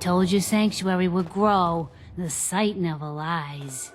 told you Sanctuary would grow. The site never lies.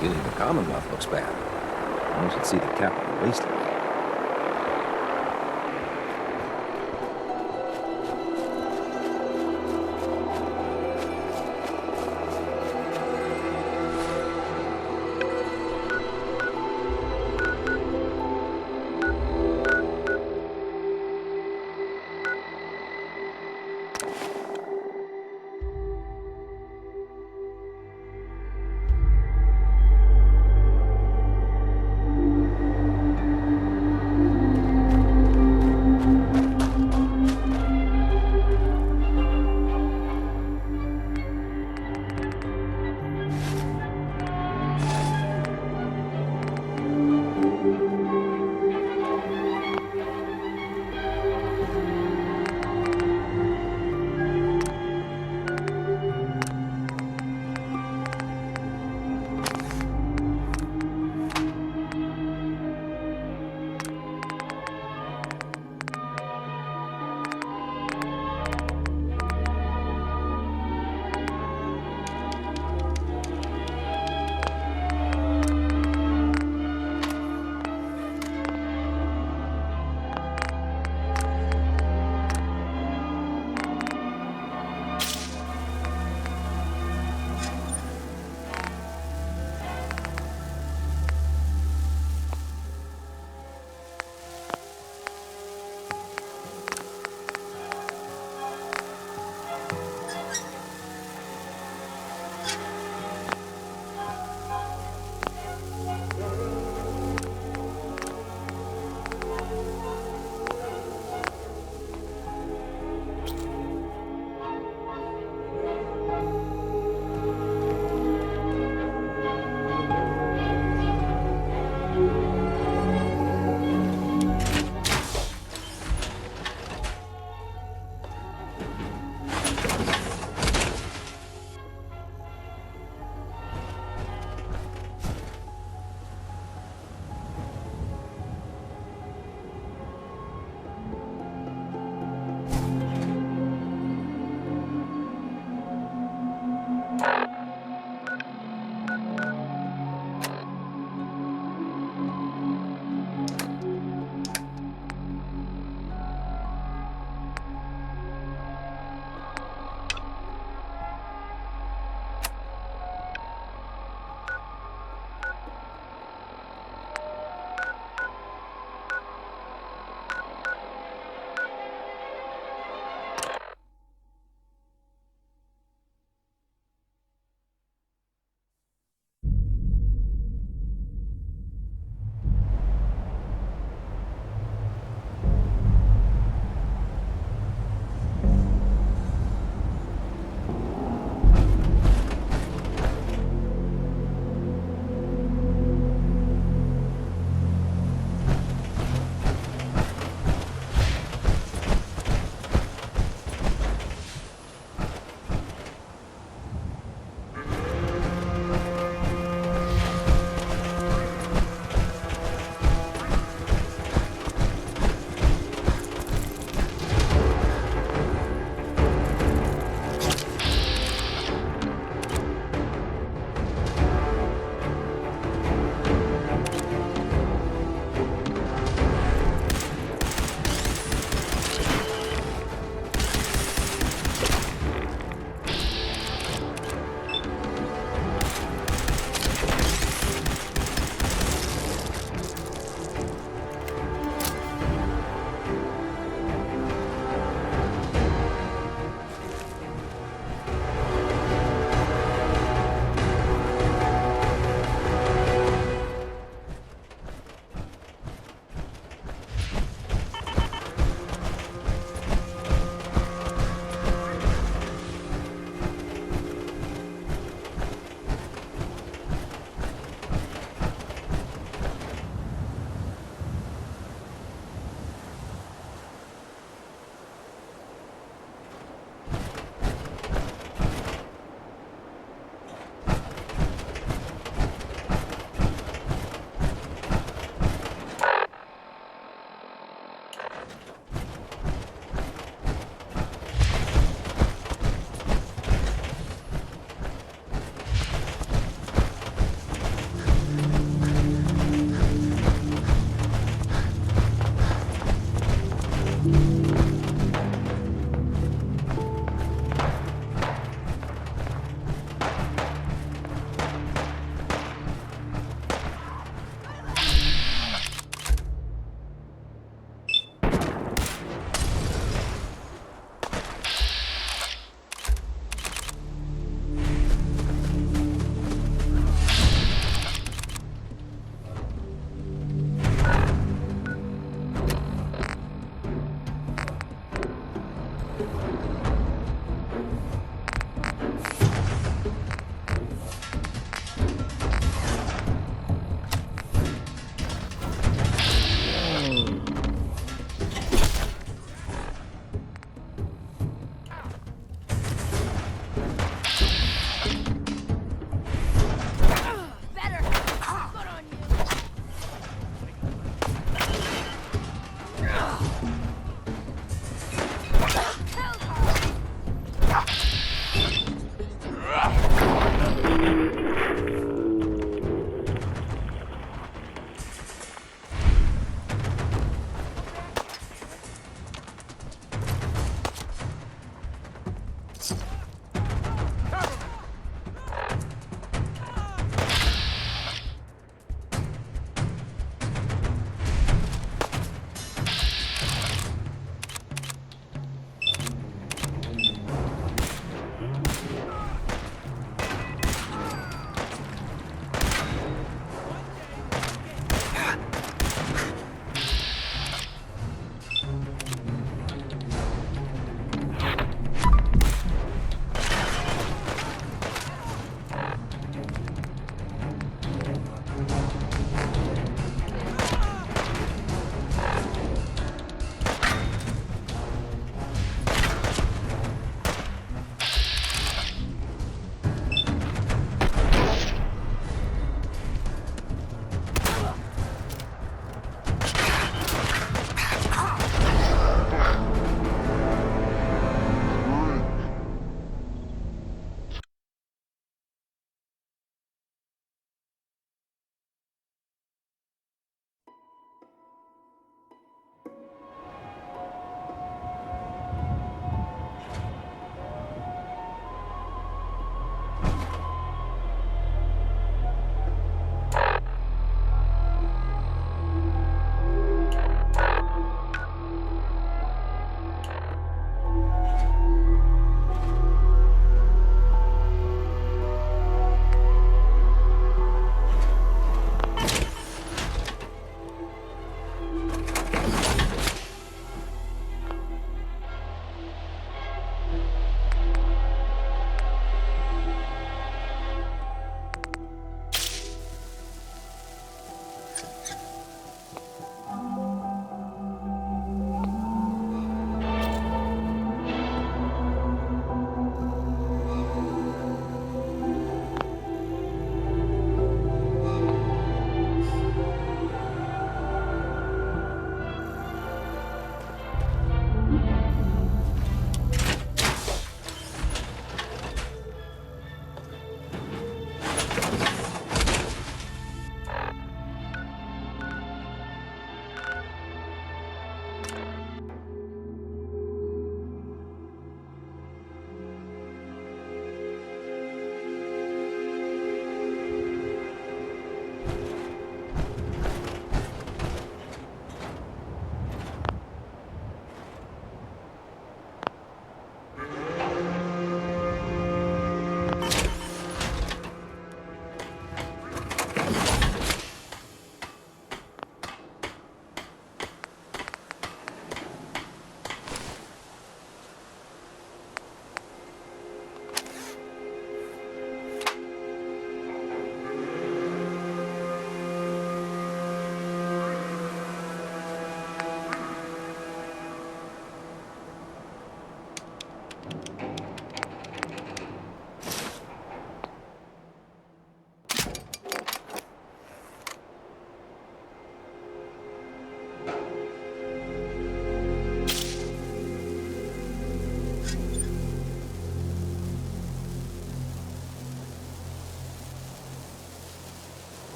Feeling the Commonwealth looks bad. One should see the capital wasteland.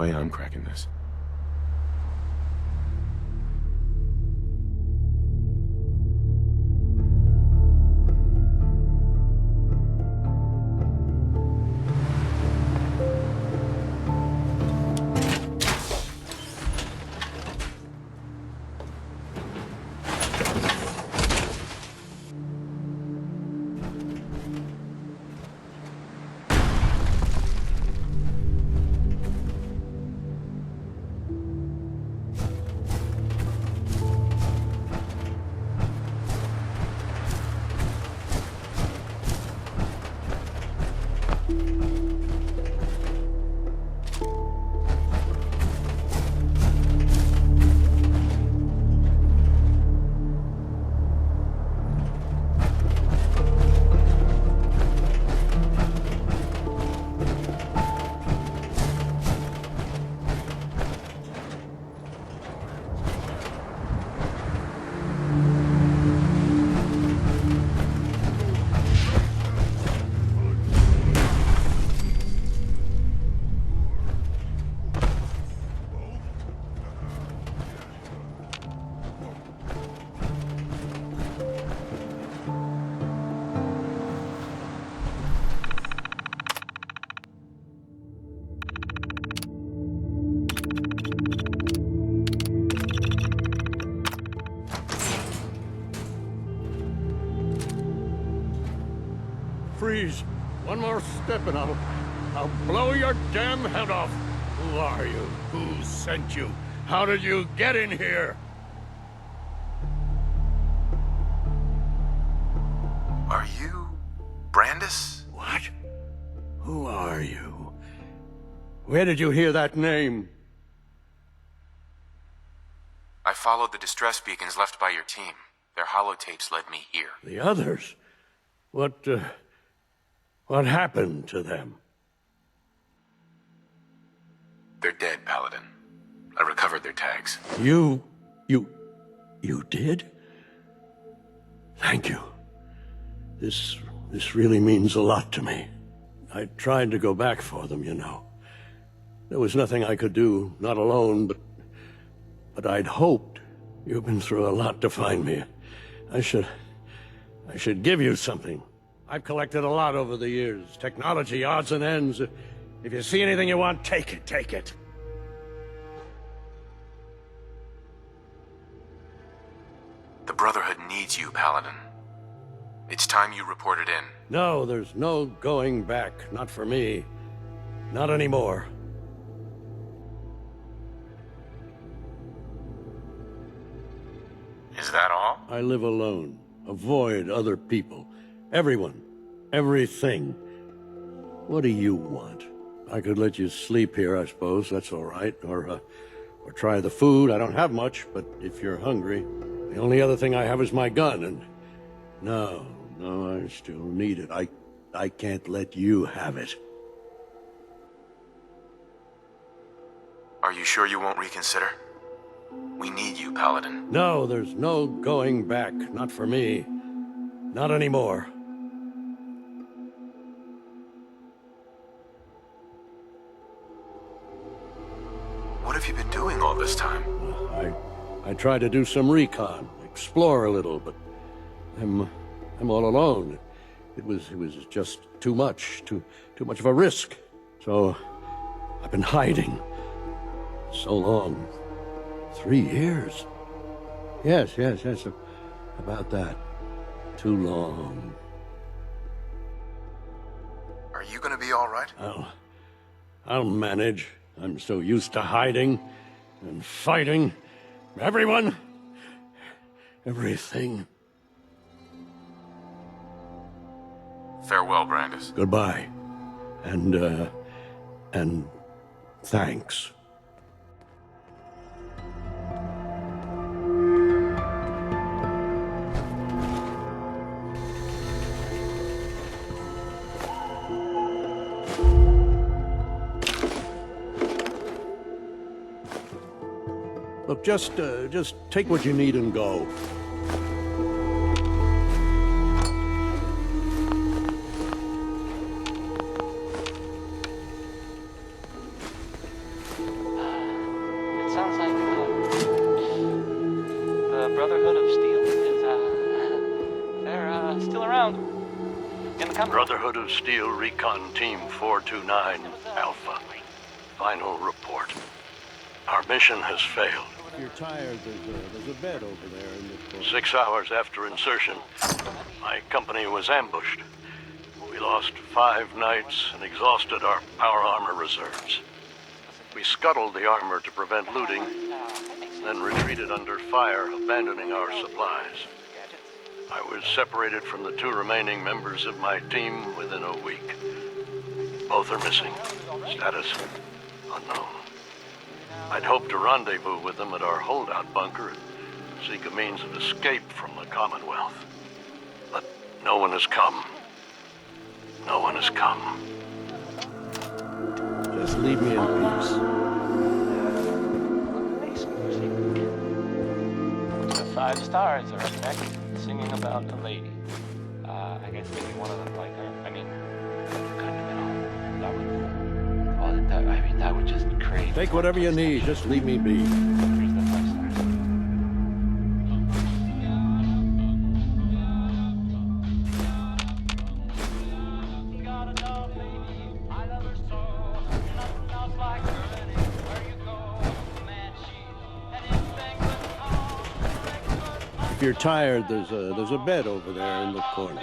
way I'm cracking this. Freeze. One more step and I'll blow your damn head off. Who are you? Who sent you? How did you get in here? Are you Brandis? What? Who are you? Where did you hear that name? I followed the distress beacons left by your team. Their holotapes led me here. The others? What happened to them? They're dead, Paladin. I recovered their tags. You did? Thank you. This really means a lot to me. I tried to go back for them, you know. There was nothing I could do, not alone, but I'd hoped. You've been through a lot to find me. I should give you something. I've collected a lot over the years. Technology, odds and ends. If you see anything you want, take it, take it. The Brotherhood needs you, Paladin. It's time you reported in. No, there's no going back. Not for me. Not anymore. Is that all? I live alone. Avoid other people. Everyone. Everything. What do you want? I could let you sleep here, I suppose. That's all right. Or try the food. I don't have much, but if you're hungry... The only other thing I have is my gun, and... No, I still need it. I can't let you have it. Are you sure you won't reconsider? We need you, Paladin. No, there's no going back. Not for me. Not anymore. What have you been doing all this time? I tried to do some recon, explore a little, but I'm all alone. It was just too much of a risk. So I've been hiding. So long. 3 years. Yes, about that. Too long. Are you gonna be all right? I'll manage. I'm so used to hiding and fighting. Everyone. Everything. Farewell, Brandis. Goodbye. And thanks. Look, just take what you need and go. Brotherhood of Steel is, they're, still around. In the company. Brotherhood of Steel Recon Team 429 Alpha. Final report. Our mission has failed. If you're tired, there's a bed over there in the corner. 6 hours after insertion, my company was ambushed. We lost 5 knights and exhausted our power armor reserves. We scuttled the armor to prevent looting, then retreated under fire, abandoning our supplies. I was separated from the 2 remaining members of my team within a week. Both are missing. Status unknown. I'd hoped to rendezvous with them at our holdout bunker and seek a means of escape from the Commonwealth. But no one has come. No one has come. Just leave me in peace. The 5 stars are up next, singing about a lady. I guess maybe one of them like her. I mean, that would, well, that would just create... Take whatever you need, just leave me be. Here's the 5 stars. If you're tired, there's a bed over there in the corner.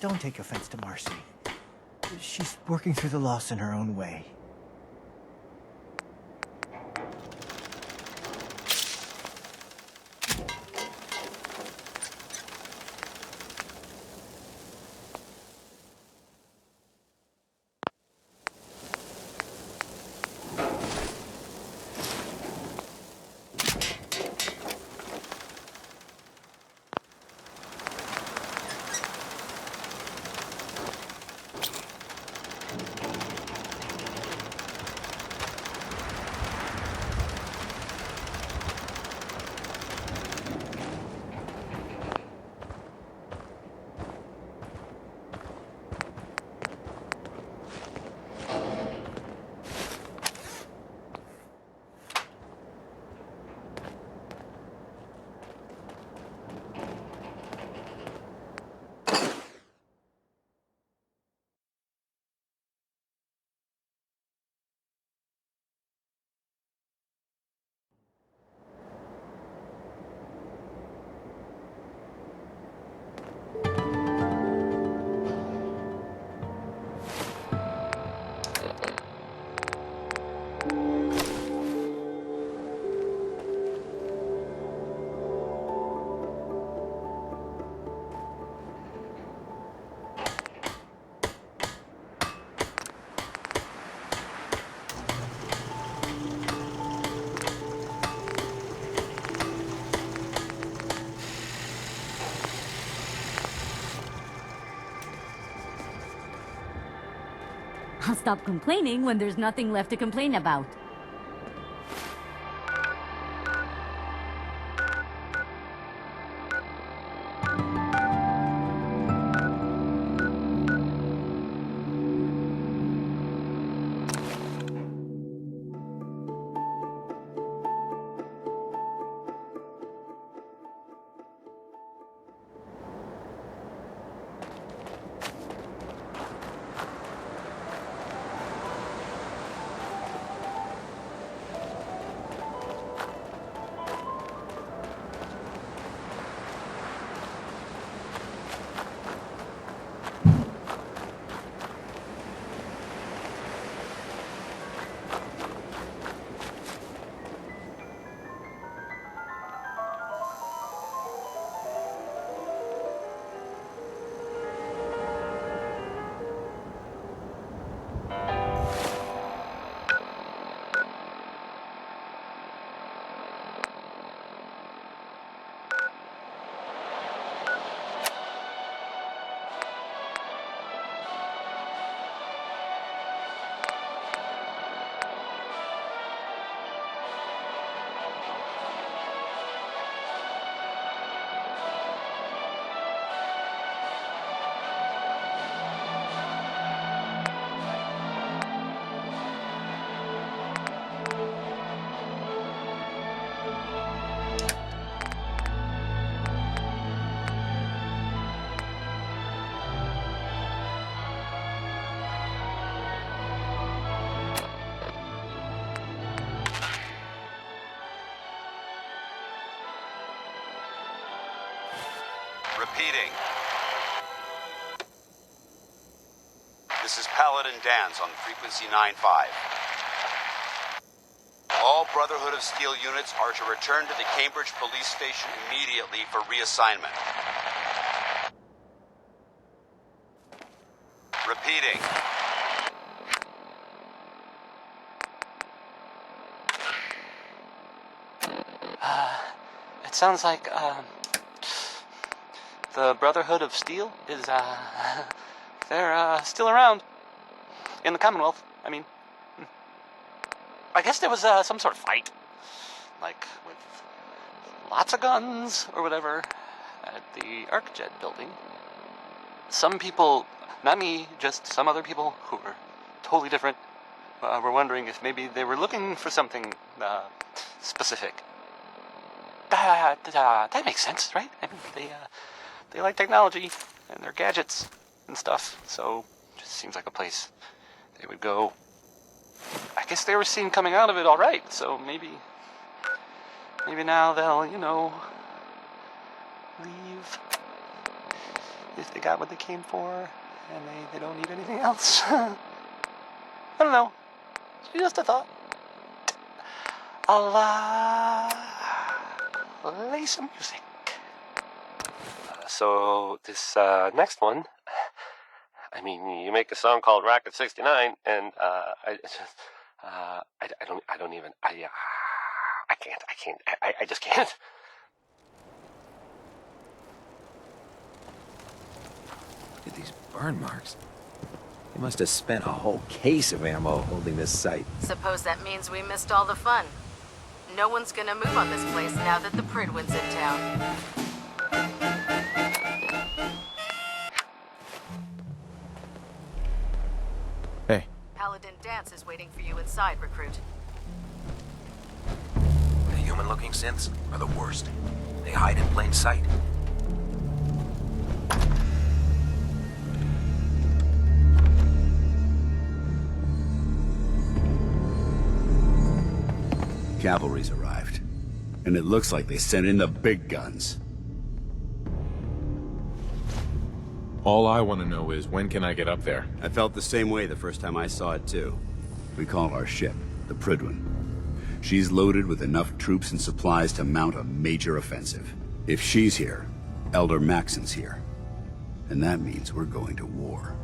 Don't take offense to Marcy. She's working through the loss in her own way. I'll stop complaining when there's nothing left to complain about. Repeating. This is Paladin Dan's on frequency 9-5. All Brotherhood of Steel units are to return to the Cambridge police station immediately for reassignment. Repeating. It sounds like, the Brotherhood of Steel is, they're, still around. In the Commonwealth, I mean. I guess there was, some sort of fight. Like, with lots of guns, or whatever, at the ArcJet building. Some people, not me, just some other people who were totally different, were wondering if maybe they were looking for something, specific. That makes sense, right? I mean, they like technology and their gadgets and stuff, so it just seems like a place they would go. I guess they were seen coming out of it all right, so maybe now they'll, leave if they got what they came for and they don't need anything else. I don't know. It's just a thought. I'll play some music. So this next one, I mean, you make a song called Rocket 69, and I just can't. Look at these burn marks. They must have spent a whole case of ammo holding this site. Suppose that means we missed all the fun. No one's gonna move on this place now that the Pridwin's in town. Hey. Paladin Dance is waiting for you inside, recruit. The human-looking synths are the worst. They hide in plain sight. Cavalry's arrived, and it looks like they sent in the big guns. All I want to know is, when can I get up there? I felt the same way the first time I saw it, too. We call our ship the Pridwin. She's loaded with enough troops and supplies to mount a major offensive. If she's here, Elder Maxon's here. And that means we're going to war.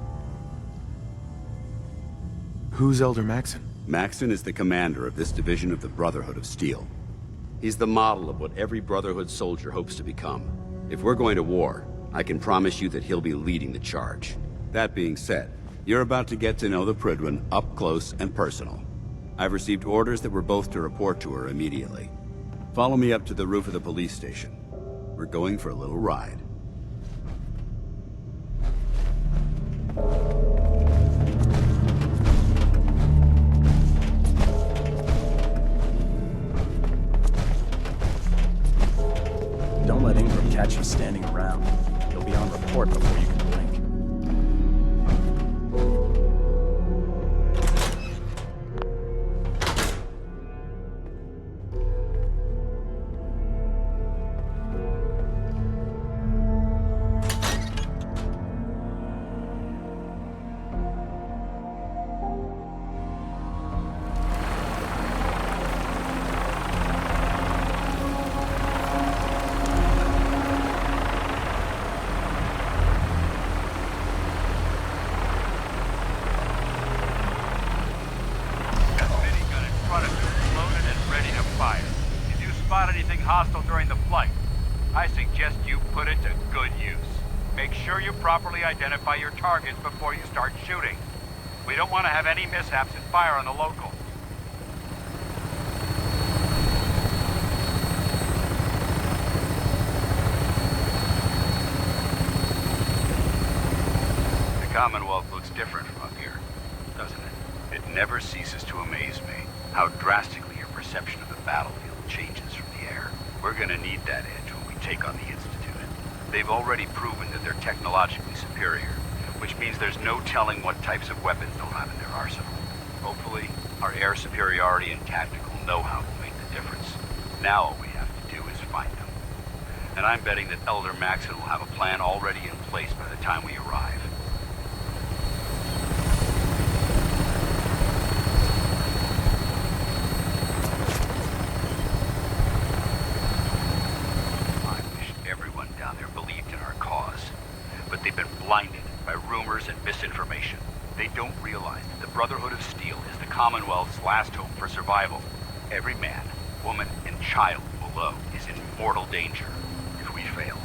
Who's Elder Maxon? Maxon is the commander of this division of the Brotherhood of Steel. He's the model of what every Brotherhood soldier hopes to become. If we're going to war, I can promise you that he'll be leading the charge. That being said, you're about to get to know the Pridwin up close and personal. I've received orders that we're both to report to her immediately. Follow me up to the roof of the police station. We're going for a little ride. Don't let Ingram catch you standing around. You'll be on report before you can blink. hostile during the flight. I suggest you put it to good use. Make sure you properly identify your targets before you start shooting. We don't want to have any mishaps and fire on the local. The Commonwealth looks different from up here, doesn't it? It never ceases to amaze me how drastically your perception of the battlefield changes from the air. We're gonna need that edge when we take on the Institute. They've already proven that they're technologically superior, which means there's no telling what types of weapons they'll have in their arsenal. Hopefully, our air superiority and tactical know-how will make the difference. Now all we have to do is find them. And I'm betting that Elder Maxon will have a plan already in place by the time we arrive. I wish everyone down there believed in our cause. But they've been blinded by rumors and misinformation. They don't realize that the Brotherhood of Steel is the Commonwealth's last hope for survival. Every man, woman, and child below is in mortal danger. If we fail,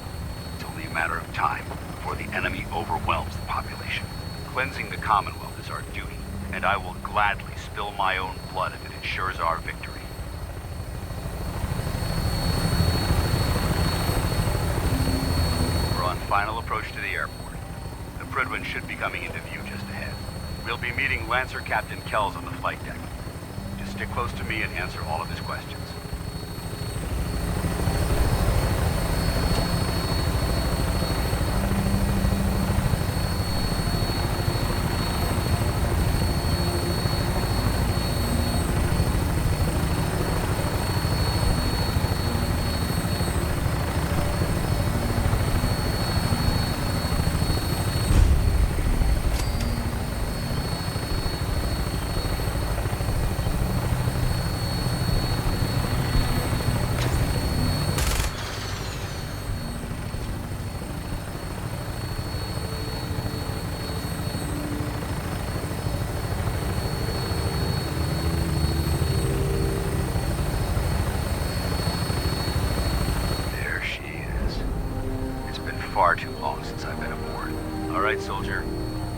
it's only a matter of time before the enemy overwhelms the population. Cleansing the Commonwealth is our duty, and I will gladly spill my own blood if it ensures our victory. We're on final approach to the airport. The Prydwen should be coming into view just ahead. We'll be meeting Lancer Captain Kells on the flight deck. Just stick close to me and answer all of his questions. Far too long since I've been aboard. All right, soldier.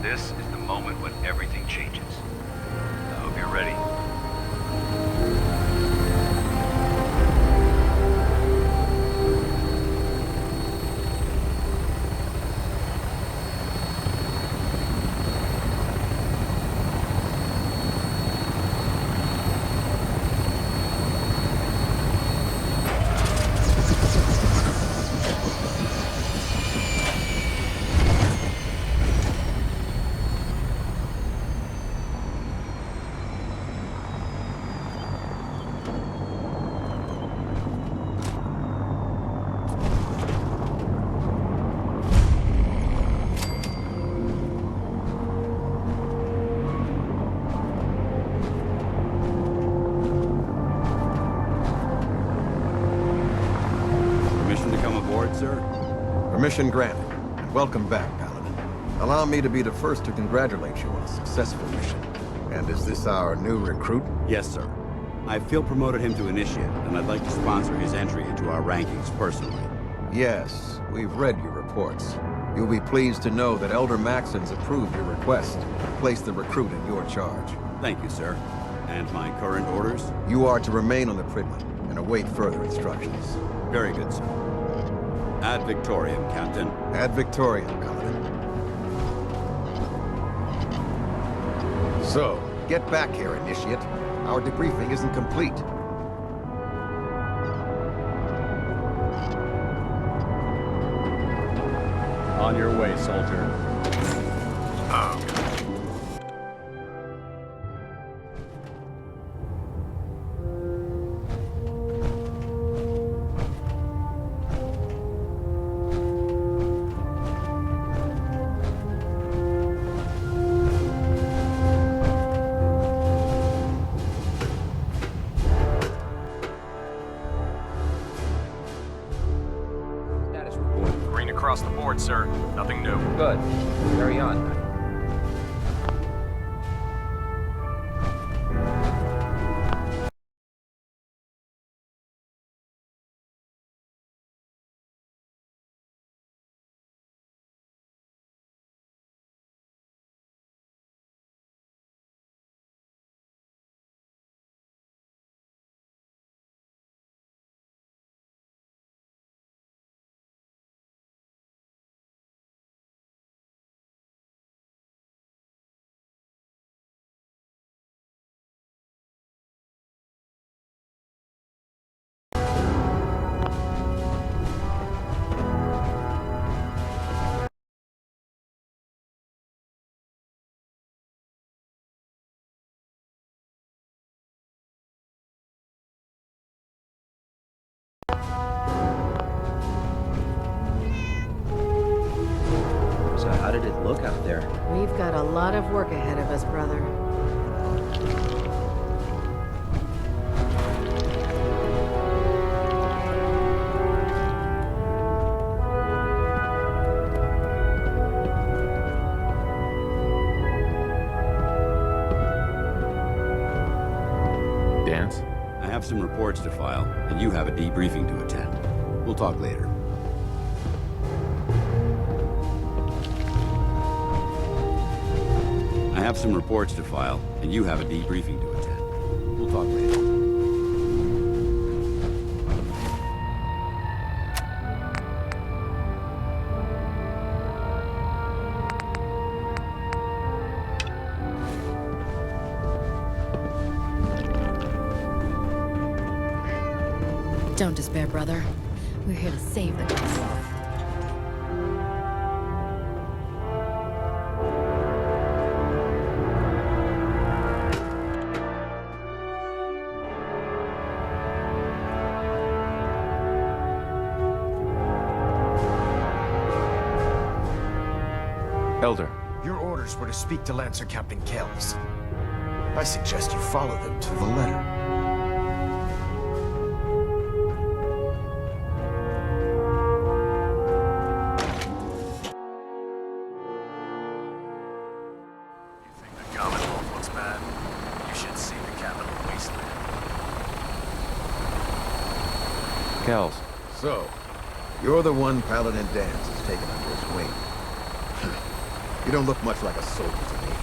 This is the moment when everything changes. I hope you're ready. Sir? Permission granted. Welcome back, Paladin. Allow me to be the first to congratulate you on a successful mission. And is this our new recruit? Yes, sir. I feel promoted him to initiate, and I'd like to sponsor his entry into our rankings personally. Yes, we've read your reports. You'll be pleased to know that Elder Maxon's approved your request to place the recruit in your charge. Thank you, sir. And my current orders? You are to remain on the Prydwen and await further instructions. Very good, sir. Ad Victoriam, Captain. Ad Victoriam, Paladin. So, get back here, Initiate. Our debriefing isn't complete. On your way, soldier. Across the board, sir. Nothing new. Good. Carry on. lot of work ahead of us, brother. Dance? I have some reports to file, and you have a debriefing to attend. We'll talk later. I have some reports to file, and you have a debriefing to attend. We'll talk later. Don't despair, brother. We're here to save the Commonwealth. Elder. Your orders were to speak to Lancer Captain Kells. I suggest you follow them to the letter. Kells. So, you're the one Paladin Dance has taken under his wing. You don't look much like a soldier to me.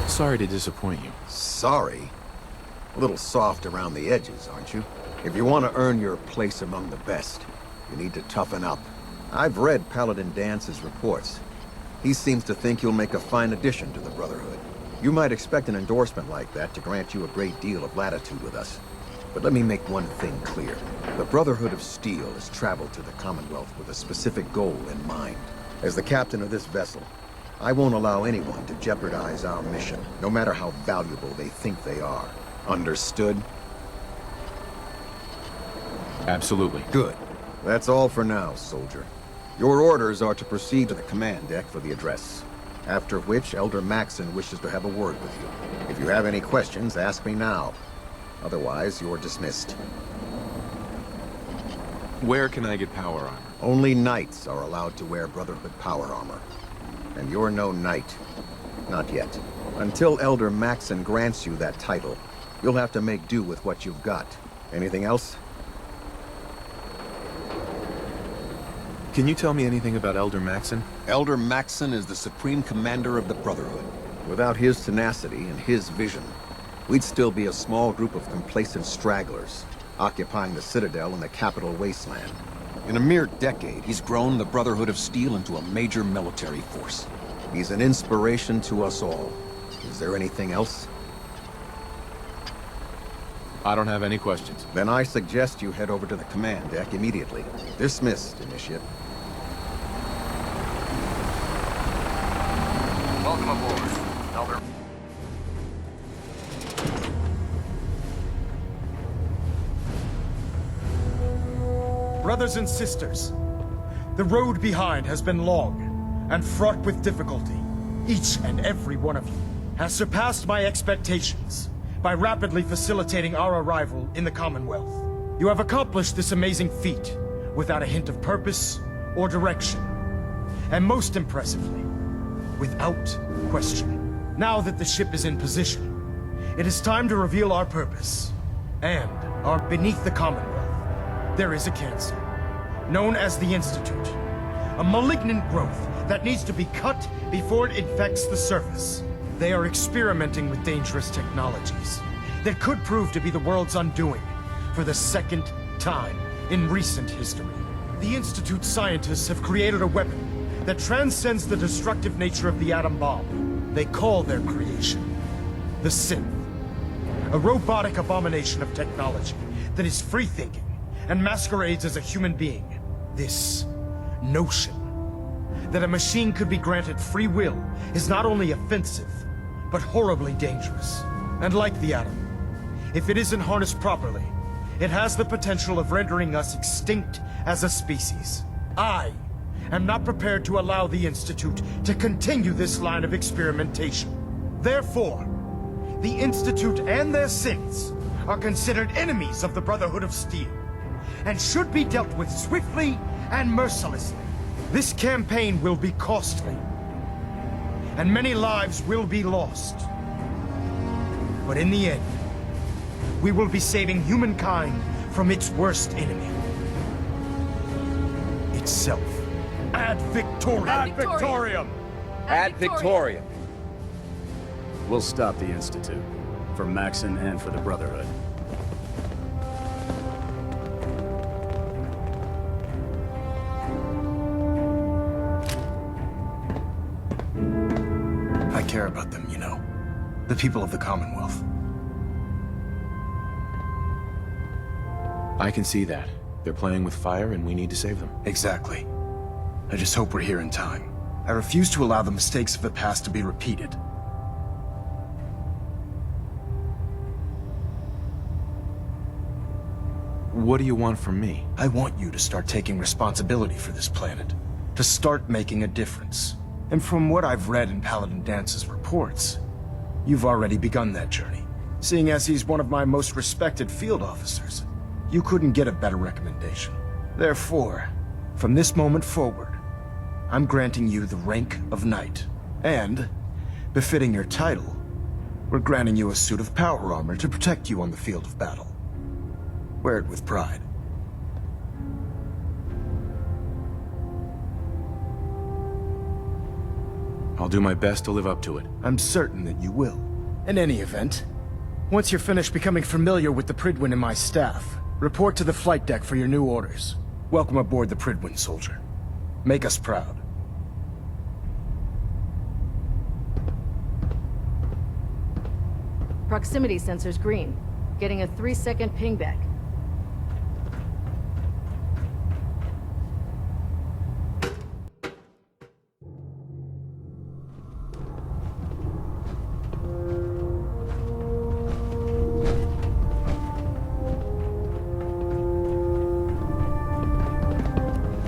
Sorry to disappoint you. Sorry? A little soft around the edges, aren't you? If you want to earn your place among the best, you need to toughen up. I've read Paladin Dance's reports. He seems to think you'll make a fine addition to the Brotherhood. You might expect an endorsement like that to grant you a great deal of latitude with us. But let me make one thing clear. The Brotherhood of Steel has traveled to the Commonwealth with a specific goal in mind. As the captain of this vessel, I won't allow anyone to jeopardize our mission, no matter how valuable they think they are. Understood? Absolutely. Good. That's all for now, soldier. Your orders are to proceed to the command deck for the address. After which, Elder Maxon wishes to have a word with you. If you have any questions, ask me now. Otherwise, you're dismissed. Where can I get power armor? Only knights are allowed to wear Brotherhood power armor. And you're no knight. Not yet. Until Elder Maxon grants you that title, you'll have to make do with what you've got. Anything else? Can you tell me anything about Elder Maxon? Elder Maxon is the Supreme Commander of the Brotherhood. Without his tenacity and his vision, we'd still be a small group of complacent stragglers, occupying the Citadel and the capital wasteland. In a mere decade, he's grown the Brotherhood of Steel into a major military force. He's an inspiration to us all. Is there anything else? I don't have any questions. Then I suggest you head over to the command deck immediately. Dismissed, Initiate. Welcome aboard, Elder. Brothers and sisters, the road behind has been long and fraught with difficulty. Each and every one of you has surpassed my expectations by rapidly facilitating our arrival in the Commonwealth. You have accomplished this amazing feat without a hint of purpose or direction. And most impressively, without question. Now that the ship is in position, it is time to reveal our purpose. And beneath the Commonwealth, there is a cancer, known as the Institute. A malignant growth that needs to be cut before it infects the surface. They are experimenting with dangerous technologies that could prove to be the world's undoing for the second time in recent history. The Institute scientists have created a weapon that transcends the destructive nature of the atom bomb. They call their creation the Synth. A robotic abomination of technology that is free-thinking and masquerades as a human being. This notion that a machine could be granted free will is not only offensive, but horribly dangerous. And like the atom, if it isn't harnessed properly, it has the potential of rendering us extinct as a species. I am not prepared to allow the Institute to continue this line of experimentation. Therefore, the Institute and their sins are considered enemies of the Brotherhood of Steel, and should be dealt with swiftly and mercilessly. This campaign will be costly, and many lives will be lost. But in the end, we will be saving humankind from its worst enemy. Itself. Ad Victoriam! Ad Victoriam! Ad Victoriam! We'll stop the Institute. For Maxon and for the Brotherhood. I care about them, you know. The people of the Commonwealth. I can see that. They're playing with fire and we need to save them. Exactly. I just hope we're here in time. I refuse to allow the mistakes of the past to be repeated. What do you want from me? I want you to start taking responsibility for this planet. To start making a difference. And from what I've read in Paladin Dance's reports, you've already begun that journey. Seeing as he's one of my most respected field officers, you couldn't get a better recommendation. Therefore, from this moment forward, I'm granting you the rank of Knight. And, befitting your title, we're granting you a suit of power armor to protect you on the field of battle. Wear it with pride. I'll do my best to live up to it. I'm certain that you will. In any event, once you're finished becoming familiar with the Pridwin and my staff, report to the flight deck for your new orders. Welcome aboard the Pridwin, soldier. Make us proud. Proximity sensor's green. Getting a 3-second ping back.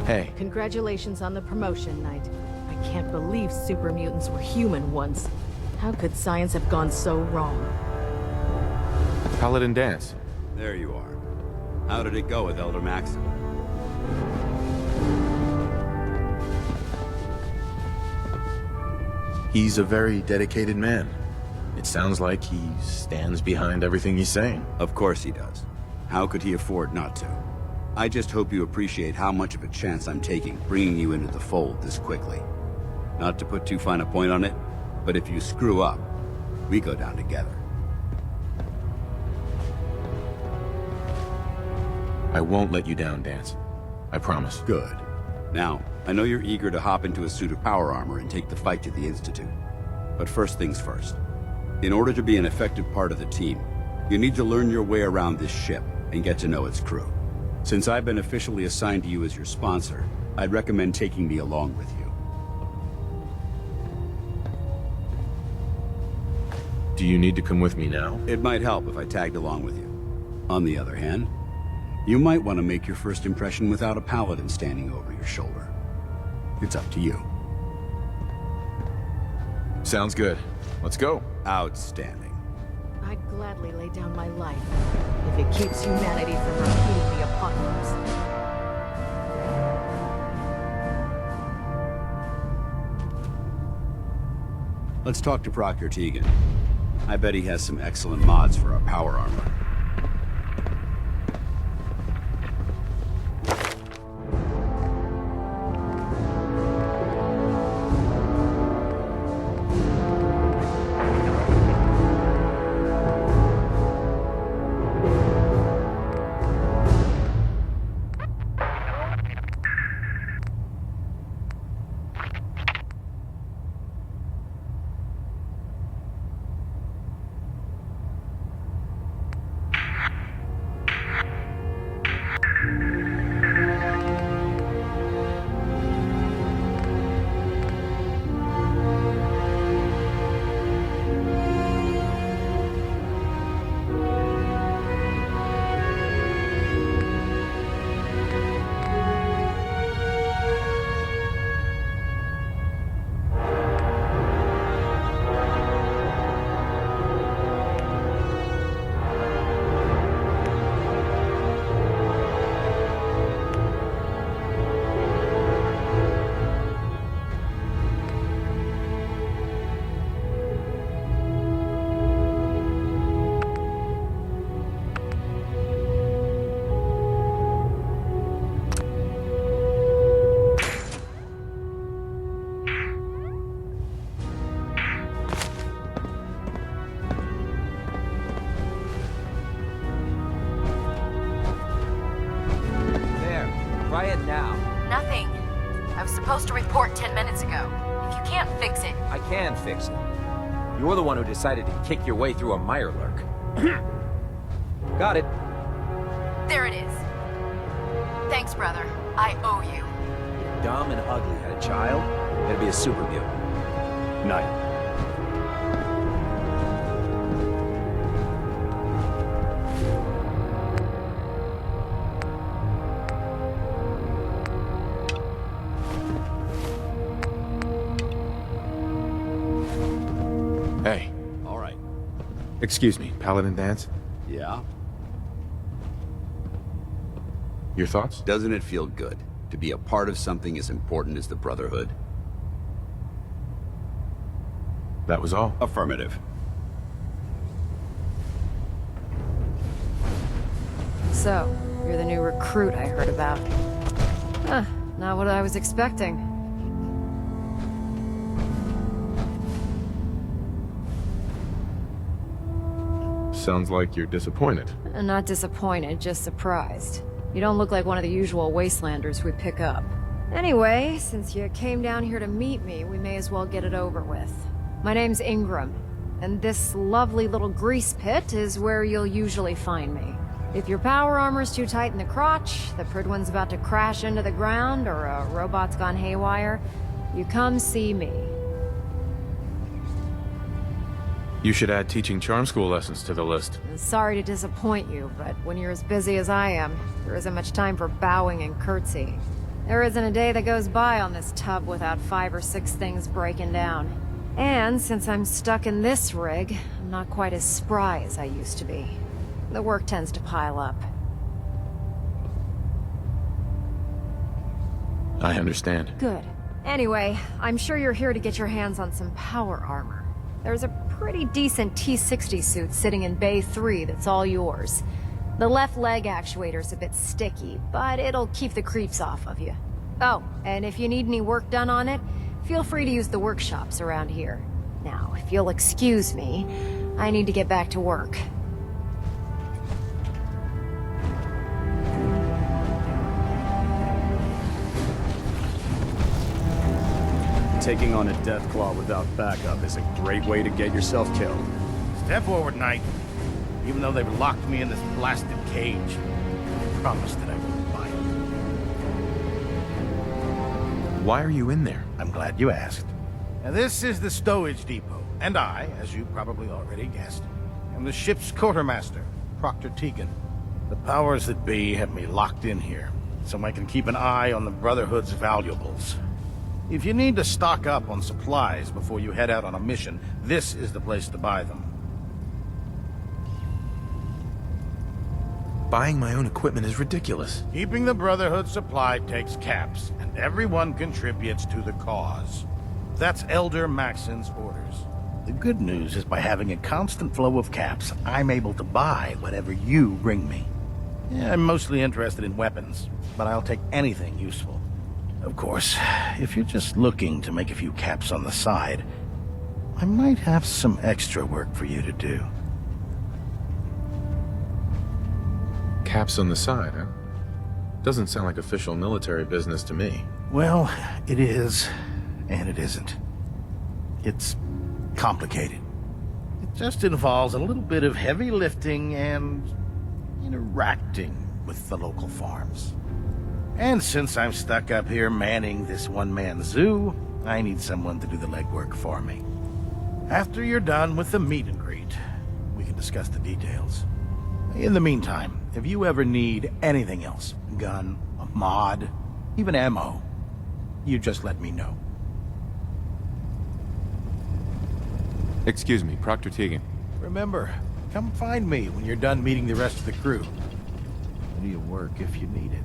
Hey. Congratulations on the promotion, Knight. I can't believe super mutants were human once. How could science have gone so wrong? Paladin Dance. There you are. How did it go with Elder Maxon? He's a very dedicated man. It sounds like he stands behind everything he's saying. Of course he does. How could he afford not to? I just hope you appreciate how much of a chance I'm taking bringing you into the fold this quickly. Not to put too fine a point on it, but if you screw up, we go down together. I won't let you down, Dance. I promise. Good. Now, I know you're eager to hop into a suit of power armor and take the fight to the Institute. But first things first. In order to be an effective part of the team, you need to learn your way around this ship and get to know its crew. Since I've been officially assigned to you as your sponsor, I'd recommend taking me along with you. Do you need to come with me now? It might help if I tagged along with you. On the other hand, you might want to make your first impression without a paladin standing over your shoulder. It's up to you. Sounds good. Let's go. Outstanding. I'd gladly lay down my life if it keeps humanity from repeating the apocalypse. Let's talk to Proctor Tegan. I bet he has some excellent mods for our power armor. supposed to report 10 minutes ago. If you can't fix it... I can fix it. You're the one who decided to kick your way through a Mirelurk. Got it. There it is. Thanks, brother. I owe you. If dumb and ugly had a child, it'd be a super mutant. Night. Hey. All right. Excuse me, Paladin Dance? Yeah? Your thoughts? Doesn't it feel good to be a part of something as important as the Brotherhood? That was all? Affirmative. So, you're the new recruit I heard about. Huh, not what I was expecting. Sounds like you're disappointed. Not disappointed, just surprised. You don't look like one of the usual wastelanders we pick up. Anyway, since you came down here to meet me, we may as well get it over with. My name's Ingram, and this lovely little grease pit is where you'll usually find me. If your power armor's too tight in the crotch, the Pridwan's about to crash into the ground, or a robot's gone haywire, you come see me. You should add teaching charm school lessons to the list. Sorry to disappoint you, but when you're as busy as I am, there isn't much time for bowing and curtsying. There isn't a day that goes by on this tub without 5 or 6 things breaking down. And since I'm stuck in this rig, I'm not quite as spry as I used to be. The work tends to pile up. I understand. Good. Anyway, I'm sure you're here to get your hands on some power armor. There's a pretty decent T-60 suit sitting in Bay 3 that's all yours. The left leg actuator's a bit sticky, but it'll keep the creeps off of you. Oh, and if you need any work done on it, feel free to use the workshops around here. Now, if you'll excuse me, I need to get back to work. Taking on a Deathclaw without backup is a great way to get yourself killed. Step forward, Knight. Even though they've locked me in this blasted cage, I promise that I won't bite. Why are you in there? I'm glad you asked. Now, this is the stowage depot, and I, as you probably already guessed, am the ship's quartermaster, Proctor Tegan. The powers that be have me locked in here, so I can keep an eye on the Brotherhood's valuables. If you need to stock up on supplies before you head out on a mission, this is the place to buy them. Buying my own equipment is ridiculous. Keeping the Brotherhood supplied takes caps, and everyone contributes to the cause. That's Elder Maxon's orders. The good news is by having a constant flow of caps, I'm able to buy whatever you bring me. Yeah, I'm mostly interested in weapons, but I'll take anything useful. Of course, if you're just looking to make a few caps on the side, I might have some extra work for you to do. Caps on the side, huh? Doesn't sound like official military business to me. Well, it is, and it isn't. It's complicated. It just involves a little bit of heavy lifting and interacting with the local farms. And since I'm stuck up here manning this one-man zoo, I need someone to do the legwork for me. After you're done with the meet and greet, we can discuss the details. In the meantime, if you ever need anything else, gun, a mod, even ammo, you just let me know. Excuse me, Proctor Tegan. Remember, come find me when you're done meeting the rest of the crew. Plenty of work if you need it.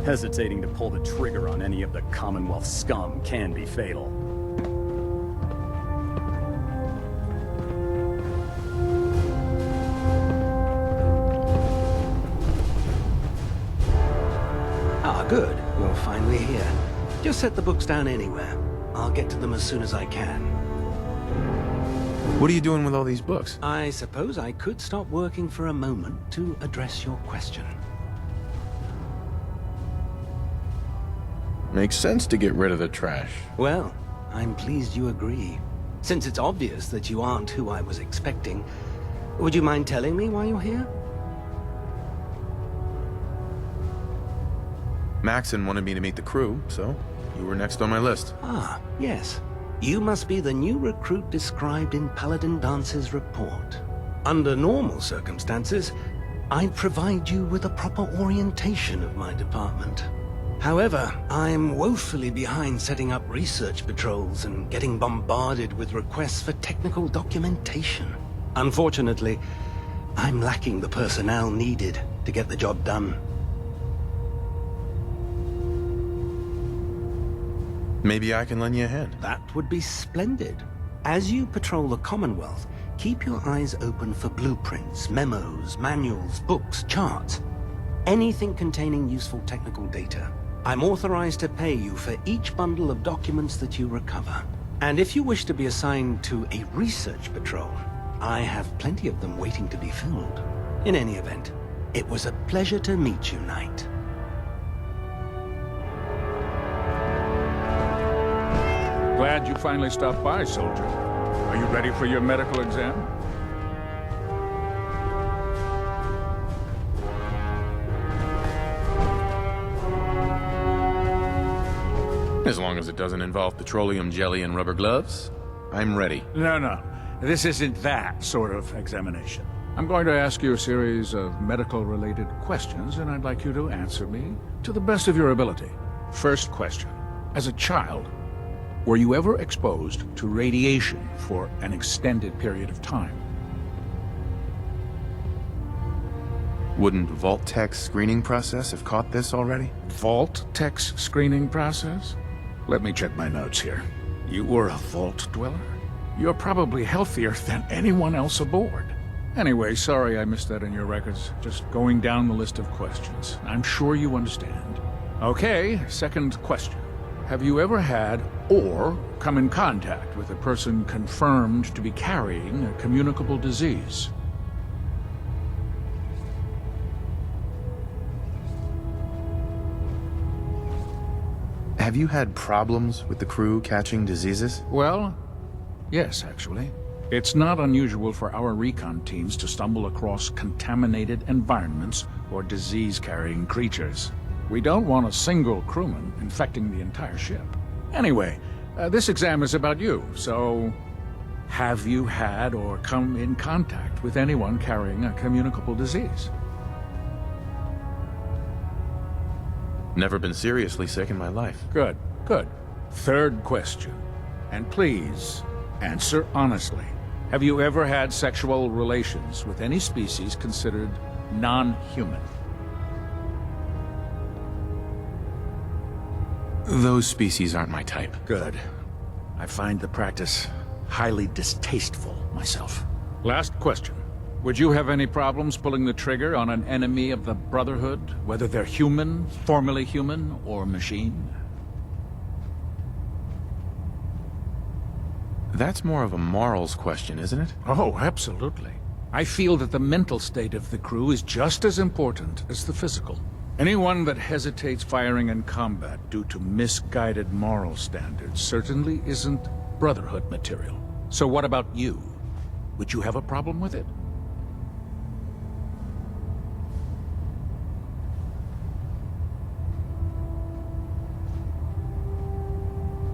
Hesitating to pull the trigger on any of the Commonwealth scum can be fatal. Ah, good. You're finally here. Just set the books down anywhere. I'll get to them as soon as I can. What are you doing with all these books? I suppose I could stop working for a moment to address your question. Makes sense to get rid of the trash. Well, I'm pleased you agree. Since it's obvious that you aren't who I was expecting, would you mind telling me why you're here? Maxon wanted me to meet the crew, so you were next on my list. Ah, yes. You must be the new recruit described in Paladin Dance's report. Under normal circumstances, I'd provide you with a proper orientation of my department. However, I'm woefully behind setting up research patrols and getting bombarded with requests for technical documentation. Unfortunately, I'm lacking the personnel needed to get the job done. Maybe I can lend you a hand. That would be splendid. As you patrol the Commonwealth, keep your eyes open for blueprints, memos, manuals, books, charts. Anything containing useful technical data. I'm authorized to pay you for each bundle of documents that you recover. And if you wish to be assigned to a research patrol, I have plenty of them waiting to be filled. In any event, it was a pleasure to meet you, Knight. Glad you finally stopped by, soldier. Are you ready for your medical exam? As long as it doesn't involve petroleum jelly and rubber gloves, I'm ready. No. This isn't that sort of examination. I'm going to ask you a series of medical-related questions, and I'd like you to answer me to the best of your ability. First question. As a child, were you ever exposed to radiation for an extended period of time? Wouldn't Vault-Tech's screening process have caught this already? Vault-Tech's screening process? Let me check my notes here. You were a Vault Dweller? You're probably healthier than anyone else aboard. Anyway, sorry I missed that in your records. Just going down the list of questions. I'm sure you understand. Okay, second question. Have you ever had or come in contact with a person confirmed to be carrying a communicable disease? Have you had problems with the crew catching diseases? Well, yes, actually. It's not unusual for our recon teams to stumble across contaminated environments or disease-carrying creatures. We don't want a single crewman infecting the entire ship. Anyway, this exam is about you, so have you had or come in contact with anyone carrying a communicable disease? Never been seriously sick in my life. Good. Third question. And please, answer honestly. Have you ever had sexual relations with any species considered non-human? Those species aren't my type. Good. I find the practice highly distasteful myself. Last question. Would you have any problems pulling the trigger on an enemy of the Brotherhood, whether they're human, formerly human, or machine? That's more of a morals question, isn't it? Oh, absolutely. I feel that the mental state of the crew is just as important as the physical. Anyone that hesitates firing in combat due to misguided moral standards certainly isn't Brotherhood material. So what about you? Would you have a problem with it?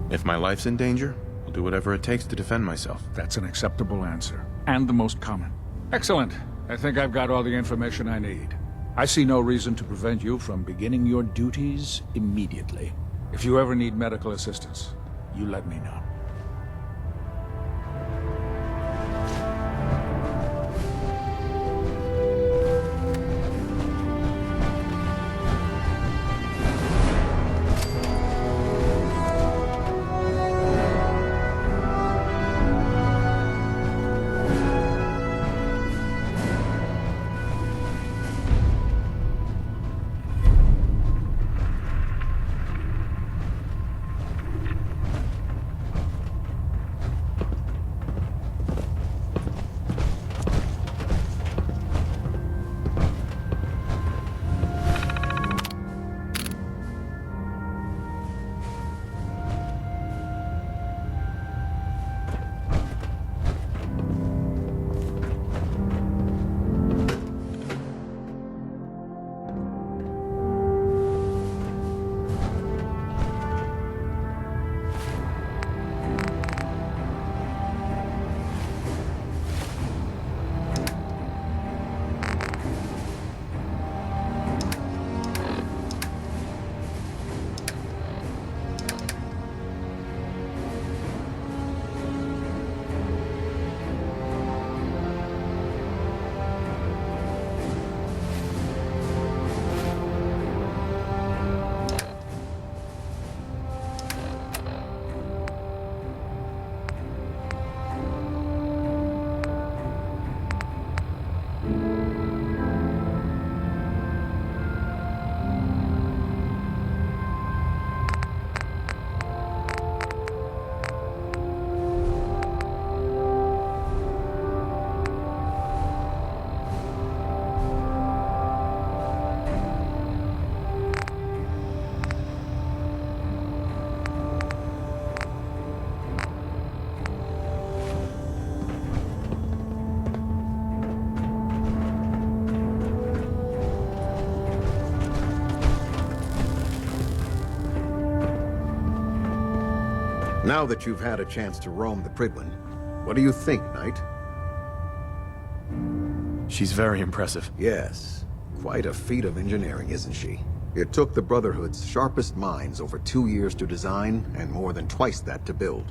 If my life's in danger, I'll do whatever it takes to defend myself. That's an acceptable answer, and the most common. Excellent. I think I've got all the information I need. I see no reason to prevent you from beginning your duties immediately. If you ever need medical assistance, you let me know. Now that you've had a chance to roam the Pridwen, what do you think, Knight? She's very impressive. Yes. Quite a feat of engineering, isn't she? It took the Brotherhood's sharpest minds over 2 years to design, and more than twice that to build.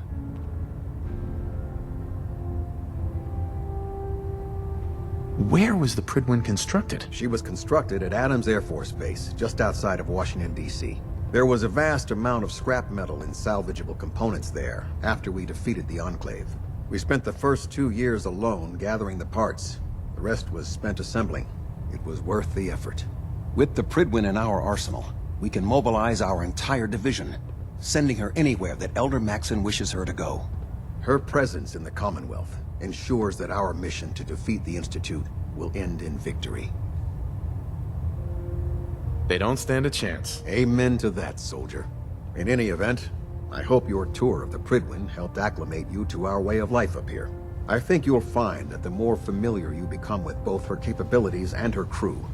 Where was the Pridwen constructed? She was constructed at Adams Air Force Base, just outside of Washington, D.C. There was a vast amount of scrap metal and salvageable components there after we defeated the Enclave. We spent the first 2 years alone gathering the parts. The rest was spent assembling. It was worth the effort. With the Pridwen in our arsenal, we can mobilize our entire division, sending her anywhere that Elder Maxon wishes her to go. Her presence in the Commonwealth ensures that our mission to defeat the Institute will end in victory. They don't stand a chance. Amen to that, soldier. In any event, I hope your tour of the Pridwen helped acclimate you to our way of life up here. I think you'll find that the more familiar you become with both her capabilities and her crew,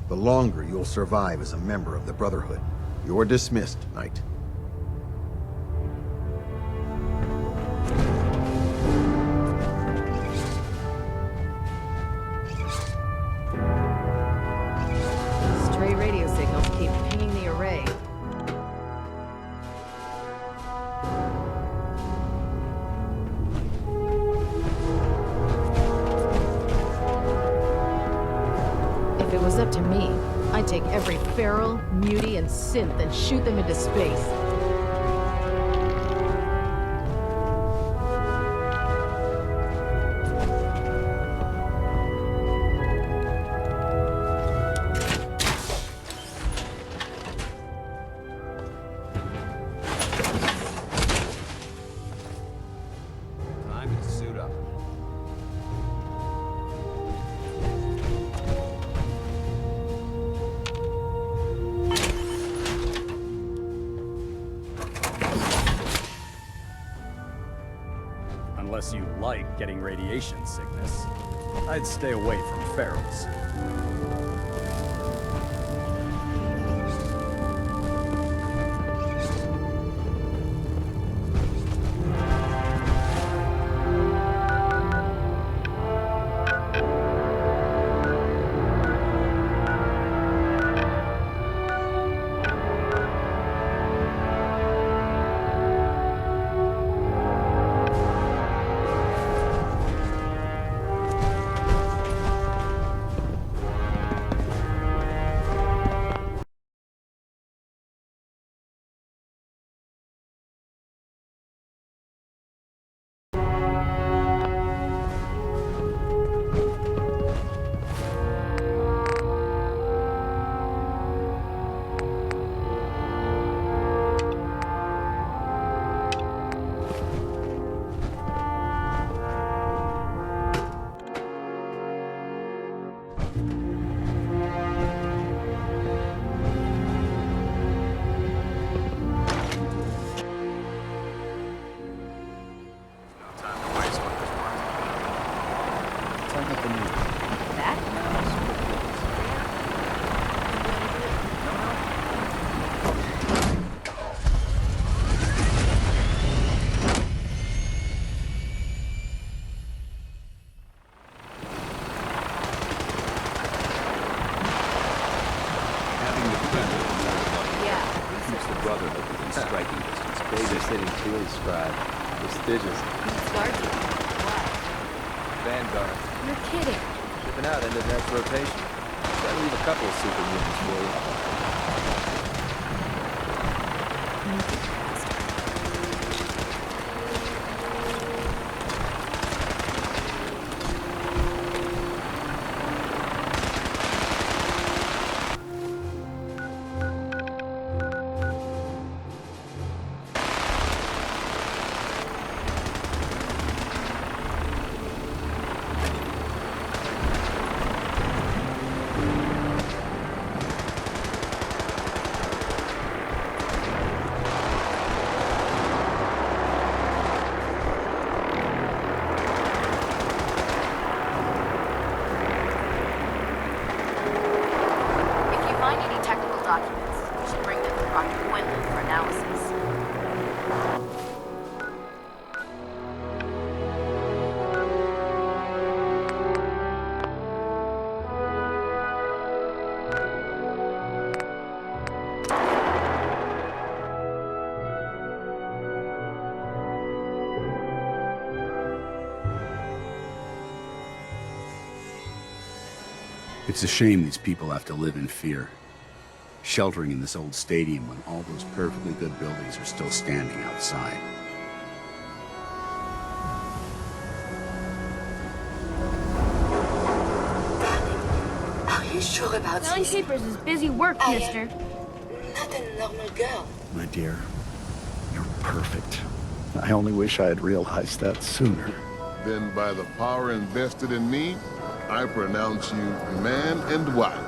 the longer you'll survive as a member of the Brotherhood. You're dismissed, Knight. Stray radio signals keep pinging the array. If it was up to me, I'd take every feral, mutie, and synth and shoot them into space. Time to suit up. Unless you like getting radiation sickness, I'd stay away from ferals. Brotherhood within striking distance. Babysitting field scribe. Prestigious. Sergeant. What? Vanguard. You're kidding. Shipping out end of next rotation. Gotta leave a couple of super mutants for you. It's a shame these people have to live in fear, sheltering in this old stadium when all those perfectly good buildings are still standing outside. Are you sure about Selling this? papers is busy work, I mister. am not a normal girl. My dear, you're perfect. I only wish I had realized that sooner. Then by the power invested in me, I pronounce you man and wife.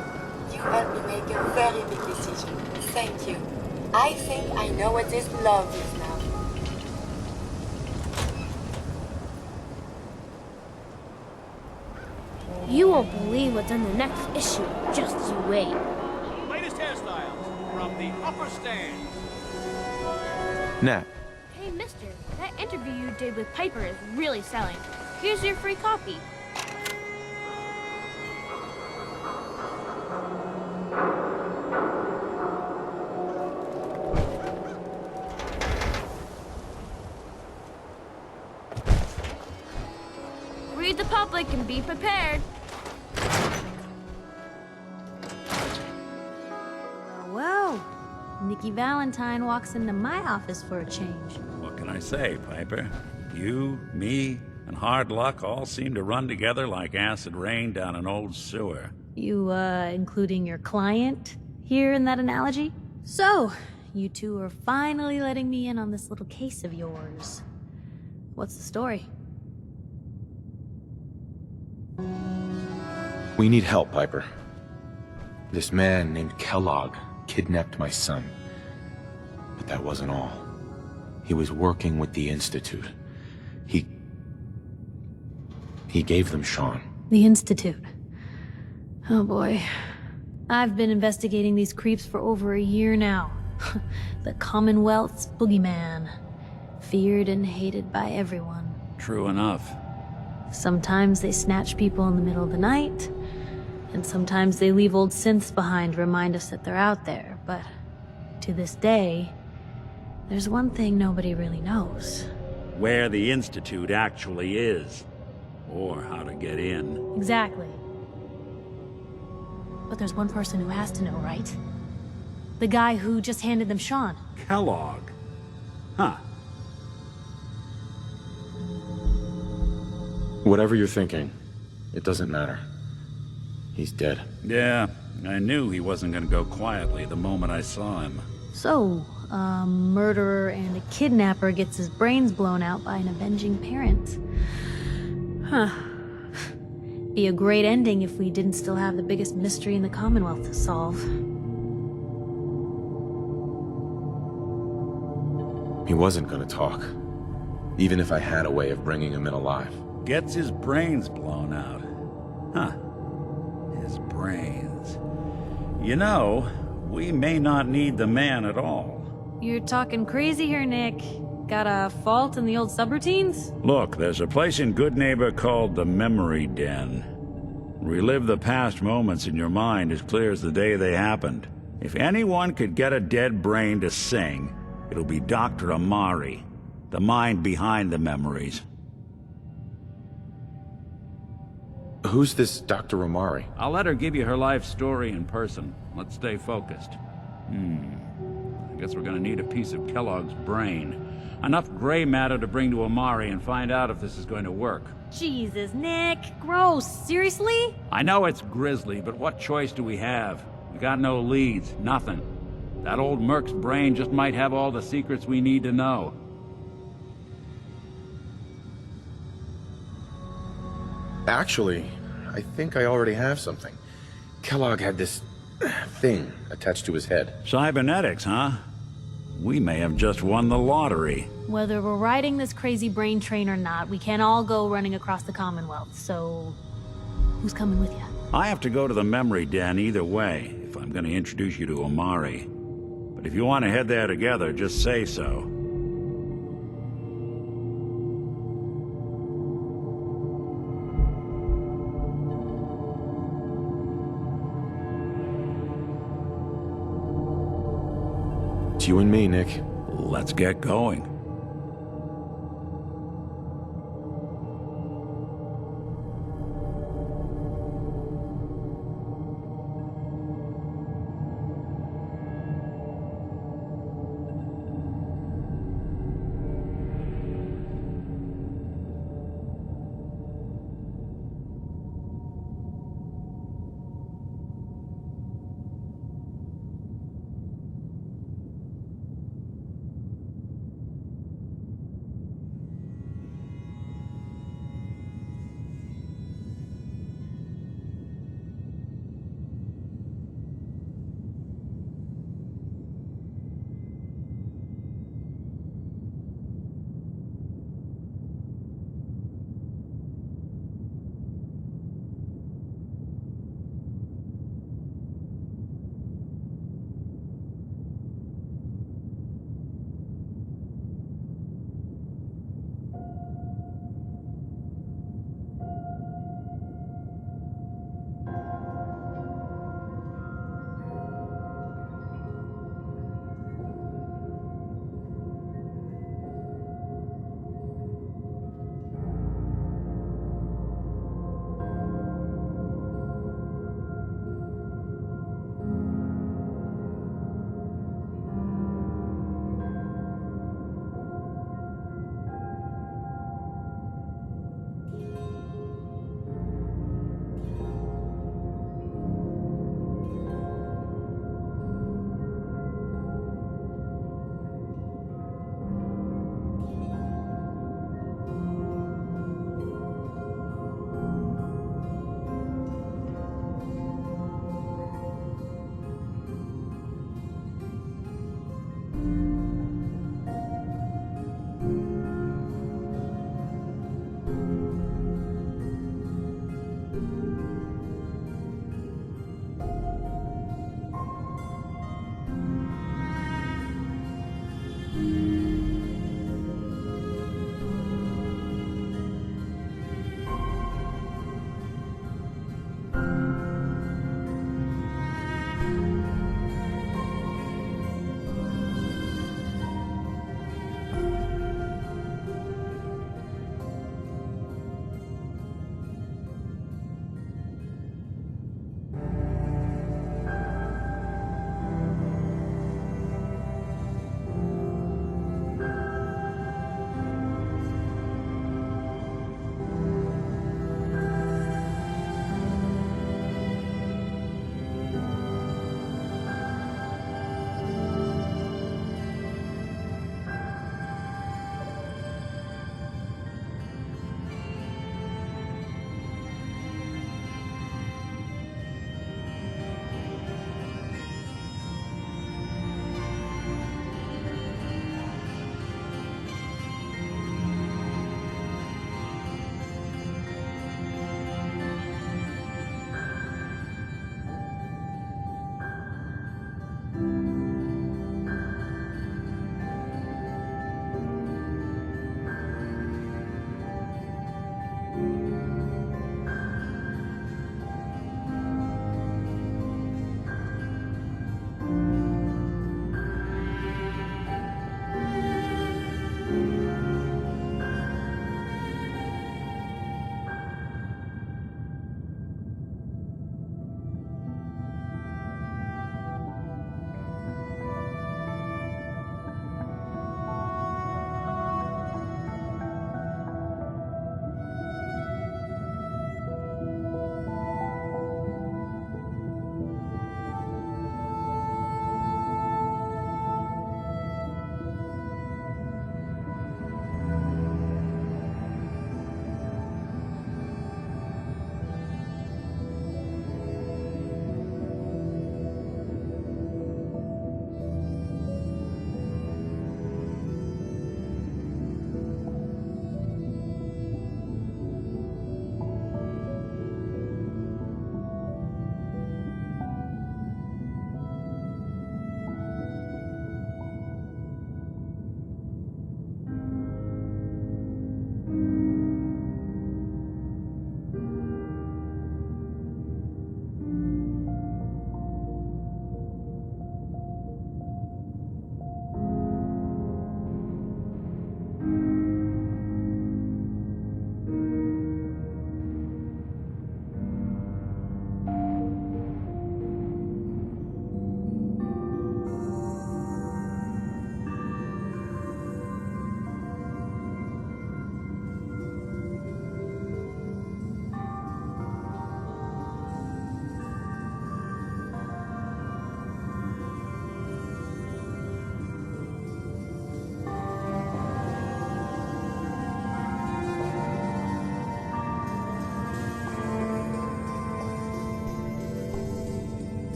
You helped me make a very big decision. Thank you. I think I know what this love is now. You won't believe what's in the next issue. Just you wait. Latest hairstyles from the upper stand. Nat, Hey, mister, that interview you did with Piper is really selling. Here's your free copy. Read the public and be prepared. Well, Nikki Valentine walks into my office for a change. What can I say, Piper? You, me, and hard luck all seem to run together like acid rain down an old sewer. You, including your client here in that analogy? So, you two are finally letting me in on this little case of yours. What's the story? We need help, Piper. This man named Kellogg kidnapped my son. But that wasn't all. He was working with the Institute. He gave them Sean. The Institute. Oh boy. I've been investigating these creeps for over a year now. The Commonwealth's boogeyman. Feared and hated by everyone. True enough. Sometimes they snatch people in the middle of the night, and sometimes they leave old synths behind to remind us that they're out there, but to this day, there's one thing nobody really knows. Where the Institute actually is. Or how to get in. Exactly. But there's one person who has to know, right? The guy who just handed them Sean. Kellogg. Huh. Whatever you're thinking, it doesn't matter. He's dead. Yeah, I knew he wasn't gonna go quietly the moment I saw him. So, a murderer and a kidnapper gets his brains blown out by an avenging parent. Huh. Be a great ending if we didn't still have the biggest mystery in the Commonwealth to solve. He wasn't gonna talk. Even if I had a way of bringing him in alive. Gets his brains blown out. Huh. His brains. You know, we may not need the man at all. You're talking crazy here, Nick. Got a fault in the old subroutines? Look, there's a place in Good Neighbor called the Memory Den. Relive the past moments in your mind as clear as the day they happened. If anyone could get a dead brain to sing, it'll be Dr. Amari, the mind behind the memories. Who's this Dr. Amari? I'll let her give you her life story in person. Let's stay focused. I guess we're gonna need a piece of Kellogg's brain. Enough gray matter to bring to Amari and find out if this is going to work. Jesus, Nick. Gross. Seriously? I know it's grisly, but what choice do we have? We got no leads, nothing. That old Merc's brain just might have all the secrets we need to know. Actually, I think I already have something. Kellogg had this thing attached to his head. Cybernetics, huh? We may have just won the lottery. Whether we're riding this crazy brain train or not, we can't all go running across the Commonwealth, so... who's coming with you? I have to go to the Memory Den either way, if I'm gonna introduce you to Amari. But if you want to head there together, just say so. It's you and me, Nick. Let's get going.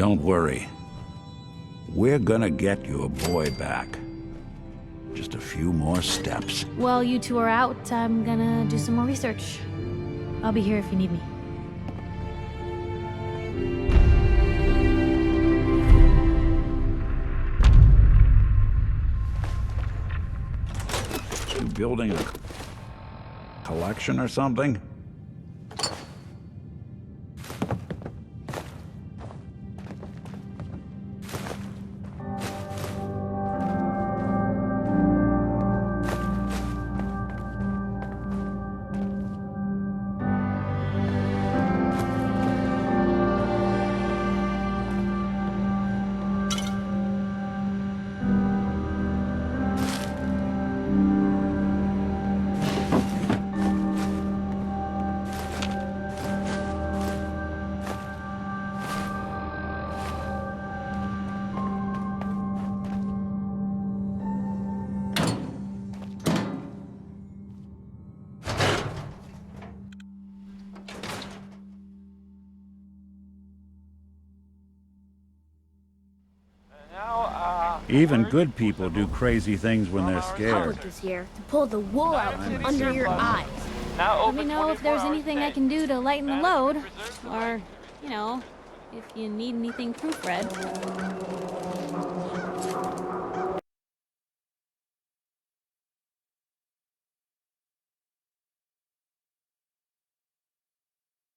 Don't worry. We're gonna get your boy back. Just a few more steps. While you two are out, I'm gonna do some more research. I'll be here if you need me. You building a collection or something? Even good people do crazy things when they're scared. Public is here to pull the wool out from under your eyes. Let me know if there's anything I can do to lighten the load. Or, you know, if you need anything proofread.